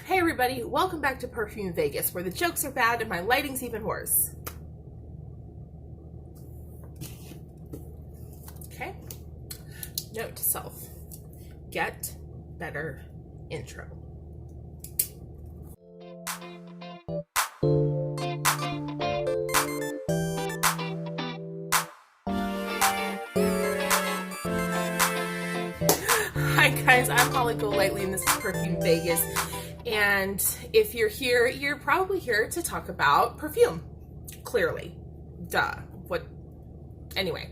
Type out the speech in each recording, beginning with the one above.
Hey everybody, welcome back to Perfume Vegas, where the jokes are bad and my lighting's even worse. Okay? Note to self. Get better intro. Hi guys, I'm Holly Golightly and this is Perfume Vegas. And if you're here, you're probably here to talk about perfume. Clearly. Duh. What? Anyway.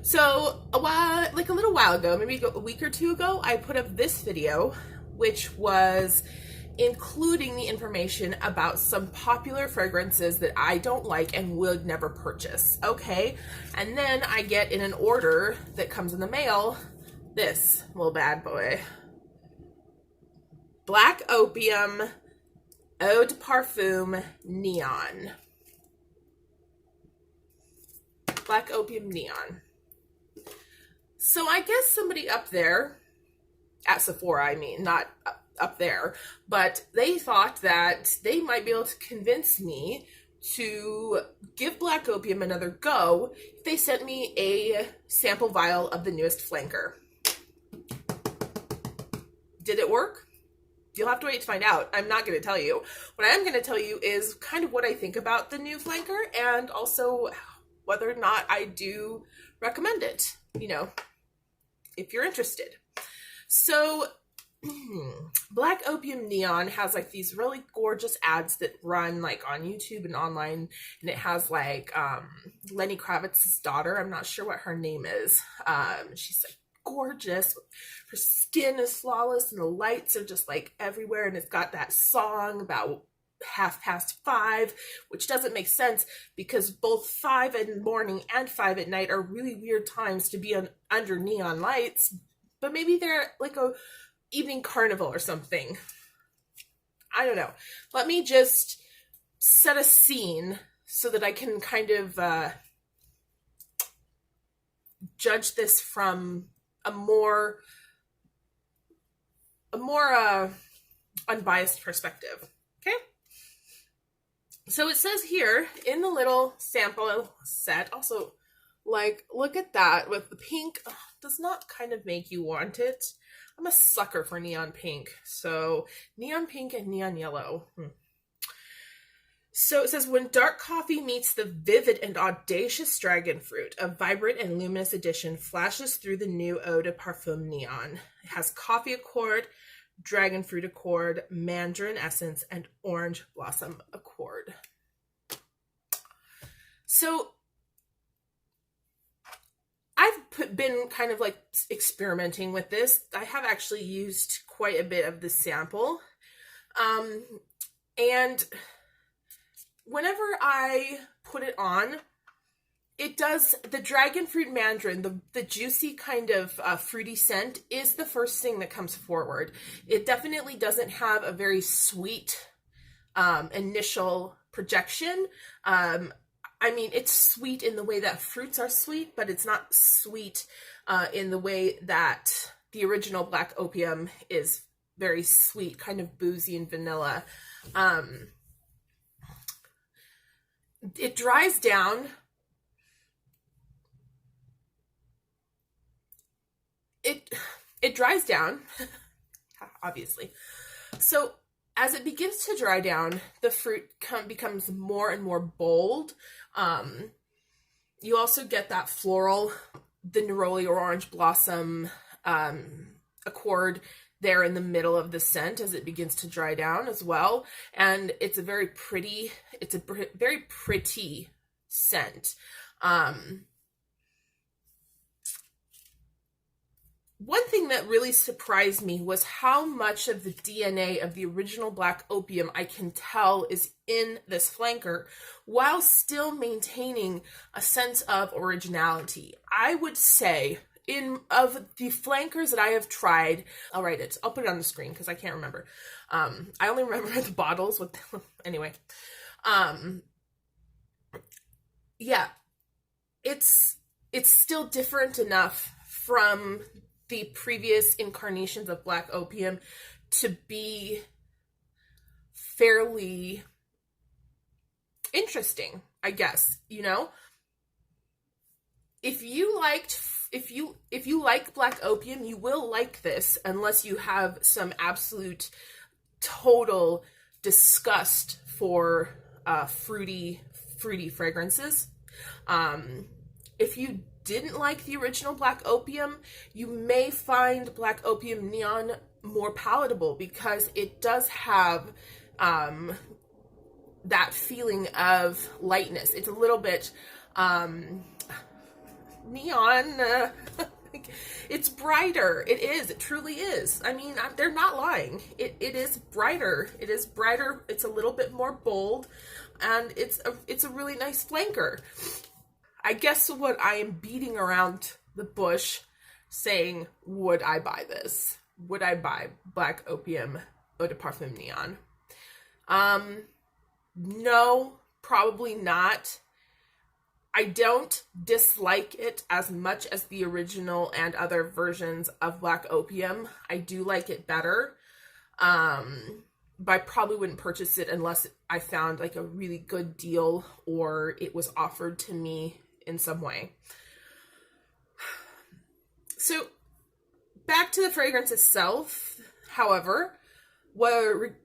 So, a little while ago, maybe a week or two ago, I put up this video, which was including the information about some popular fragrances that I don't like and would never purchase. Okay? And then I get in an order that comes in the mail this little bad boy. Black Opium Eau de Parfum Neon. Black Opium Neon. So I guess somebody up there, at Sephora, I mean, not up there, but they thought that they might be able to convince me to give Black Opium another go if they sent me a sample vial of the newest flanker. Did it work? You'll have to wait to find out. I'm not going to tell you. What I am going to tell you is kind of what I think about the new flanker and also whether or not I do recommend it, if you're interested. So Black Opium Neon has like these really gorgeous ads that run like on YouTube and online, and it has like Lenny Kravitz's daughter. I'm not sure what her name is. She's like gorgeous. Her skin is flawless and the lights are just like everywhere, and it's got that song about 5:30, which doesn't make sense because both 5 in the morning and 5 at night are really weird times to be under neon lights, but maybe they're like a evening carnival or something. I don't know. Let me just set a scene so that I can kind of judge this from a more unbiased perspective. Okay? So it says here in the little sample set, also, like, look at that with the pink. Does not kind of make you want it. I'm a sucker for neon pink. So neon pink and neon yellow. So it says, when dark coffee meets the vivid and audacious dragon fruit, a vibrant and luminous addition flashes through the new Eau de Parfum Neon. It has coffee accord, dragon fruit accord, mandarin essence, and orange blossom accord. So I've been kind of like experimenting with this. I have actually used quite a bit of the sample. And whenever I put it on, it does, the dragon fruit mandarin, the juicy kind of fruity scent is the first thing that comes forward. It definitely doesn't have a very sweet initial projection. I mean, it's sweet in the way that fruits are sweet, but it's not sweet in the way that the original Black Opium is very sweet, kind of boozy and vanilla. It dries down. It dries down, obviously. So as it begins to dry down, the fruit becomes more and more bold. You also get that floral, the neroli or orange blossom accord there in the middle of the scent as it begins to dry down as well. And it's a very pretty scent. One thing that really surprised me was how much of the DNA of the original Black Opium I can tell is in this flanker while still maintaining a sense of originality. I would say of the flankers that I have tried, I'll put it on the screen because I can't remember. I only remember the bottles with, anyway. Yeah, it's still different enough from the previous incarnations of Black Opium to be fairly interesting, I guess, you know? If you like Black Opium, you will like this unless you have some absolute total disgust for fruity fragrances. If you didn't like the original Black Opium, you may find Black Opium Neon more palatable because it does have that feeling of lightness. It's a little bit neon. It's brighter. It is. It truly is. I mean, they're not lying. It is brighter. It is brighter. It's a little bit more bold, and it's a really nice flanker. I guess what I am beating around the bush saying, would I buy this? Would I buy Black Opium Eau de Parfum Neon? No, probably not. I don't dislike it as much as the original and other versions of Black Opium. I do like it better. But I probably wouldn't purchase it unless I found like a really good deal or it was offered to me in some way. So back to the fragrance itself, however,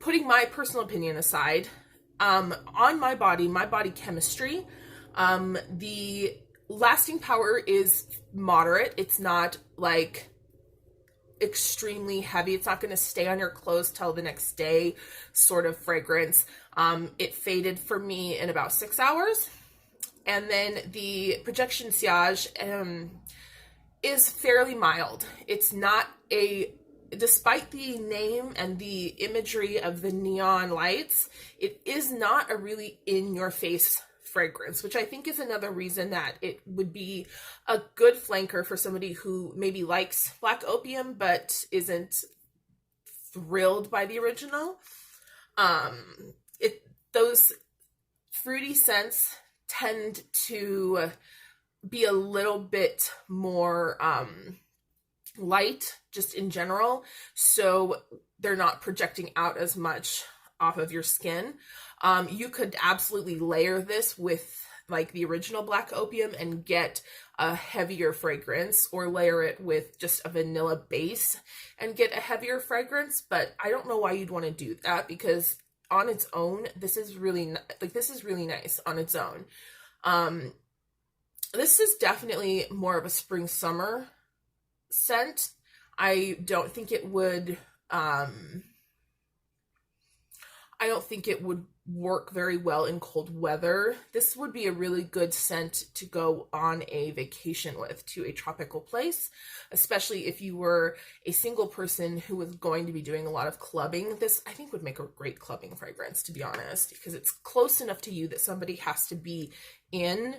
putting my personal opinion aside, on my body chemistry, the lasting power is moderate. It's not like extremely heavy. It's not going to stay on your clothes till the next day sort of fragrance. It faded for me in about 6 hours. And then the projection sillage is fairly mild. It's not despite the name and the imagery of the neon lights, it is not a really in-your-face fragrance, which I think is another reason that it would be a good flanker for somebody who maybe likes Black Opium but isn't thrilled by the original. Those fruity scents tend to be a little bit more light just in general, so they're not projecting out as much off of your skin. You could absolutely layer this with like the original Black Opium and get a heavier fragrance, or layer it with just a vanilla base and get a heavier fragrance, but I don't know why you'd want to do that, because on its own, this is really nice on its own. This is definitely more of a spring summer scent. I don't think it would work very well in cold weather. This would be a really good scent to go on a vacation with, to a tropical place, especially if you were a single person who was going to be doing a lot of clubbing. This, I think, would make a great clubbing fragrance, to be honest, because it's close enough to you that somebody has to be in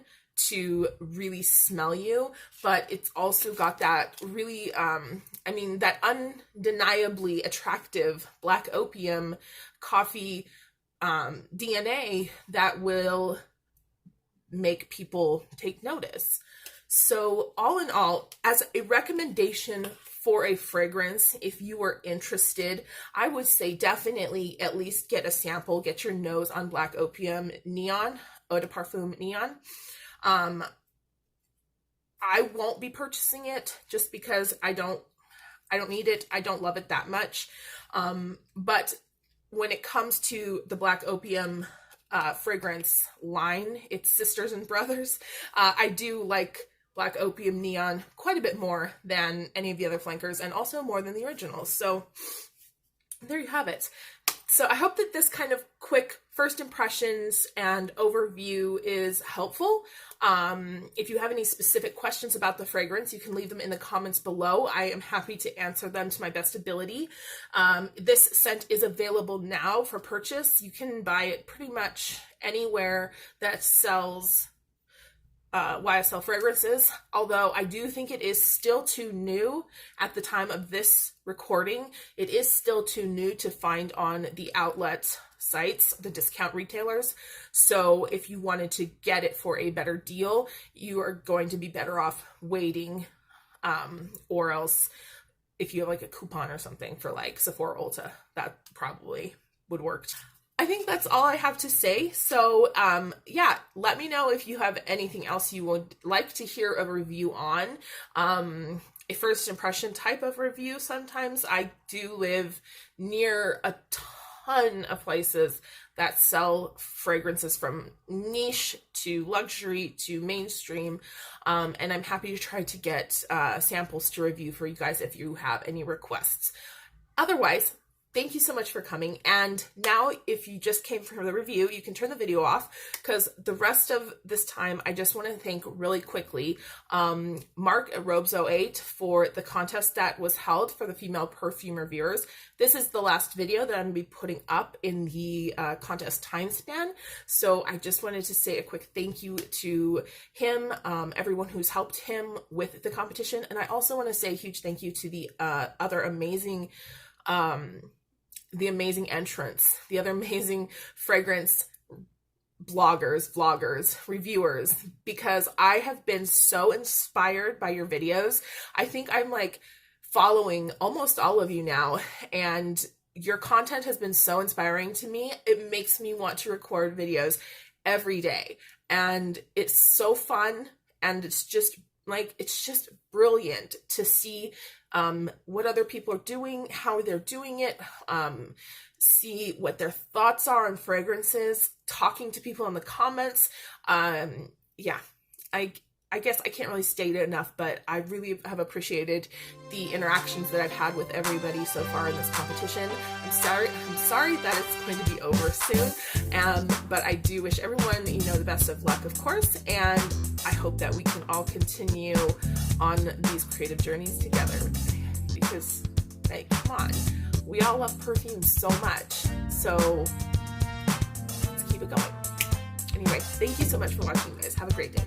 to really smell you, but it's also got that really, that undeniably attractive Black Opium coffee DNA that will make people take notice. So all in all, as a recommendation for a fragrance, if you are interested, I would say definitely at least get a sample, get your nose on Black Opium Neon, Eau de Parfum Neon. I won't be purchasing it just because I don't need it. I don't love it that much. But when it comes to the Black Opium fragrance line, it's sisters and brothers. I do like Black Opium Neon quite a bit more than any of the other flankers, and also more than the originals. So there you have it. So I hope that this kind of quick first impressions and overview is helpful. If you have any specific questions about the fragrance, you can leave them in the comments below. I am happy to answer them to my best ability. This scent is available now for purchase. You can buy it pretty much anywhere that sells YSL fragrances, although I do think it is still too new at the time of this recording. It is still too new to find on the outlet sites, the discount retailers. So if you wanted to get it for a better deal, you are going to be better off waiting, or else if you have like a coupon or something for like Sephora Ulta, that probably would work. I think that's all I have to say. So, yeah, let me know if you have anything else you would like to hear a review on. A first impression type of review. Sometimes I do live near a ton of places that sell fragrances from niche to luxury to mainstream. And I'm happy to try to get samples to review for you guys if you have any requests. Otherwise, thank you so much for coming. And now if you just came from the review, you can turn the video off, because the rest of this time, I just want to thank really quickly Mark at Robes08 for the contest that was held for the female perfume reviewers. This is the last video that I'm going to be putting up in the contest time span. So I just wanted to say a quick thank you to him, everyone who's helped him with the competition. And I also want to say a huge thank you to the other amazing entrants, the other amazing fragrance bloggers, vloggers, reviewers, because I have been so inspired by your videos. I think I'm like following almost all of you now, and your content has been so inspiring to me. It makes me want to record videos every day, and it's so fun, and it's just brilliant to see what other people are doing, how they're doing it, see what their thoughts are on fragrances, talking to people in the comments. Yeah, I guess I can't really state it enough, but I really have appreciated the interactions that I've had with everybody so far in this competition. I'm sorry that it's going to be over soon, but I do wish everyone, the best of luck, of course, and I hope that we can all continue on these creative journeys together, because, hey, come on, we all love perfume so much, so let's keep it going. Anyway, thank you so much for watching, guys. Have a great day.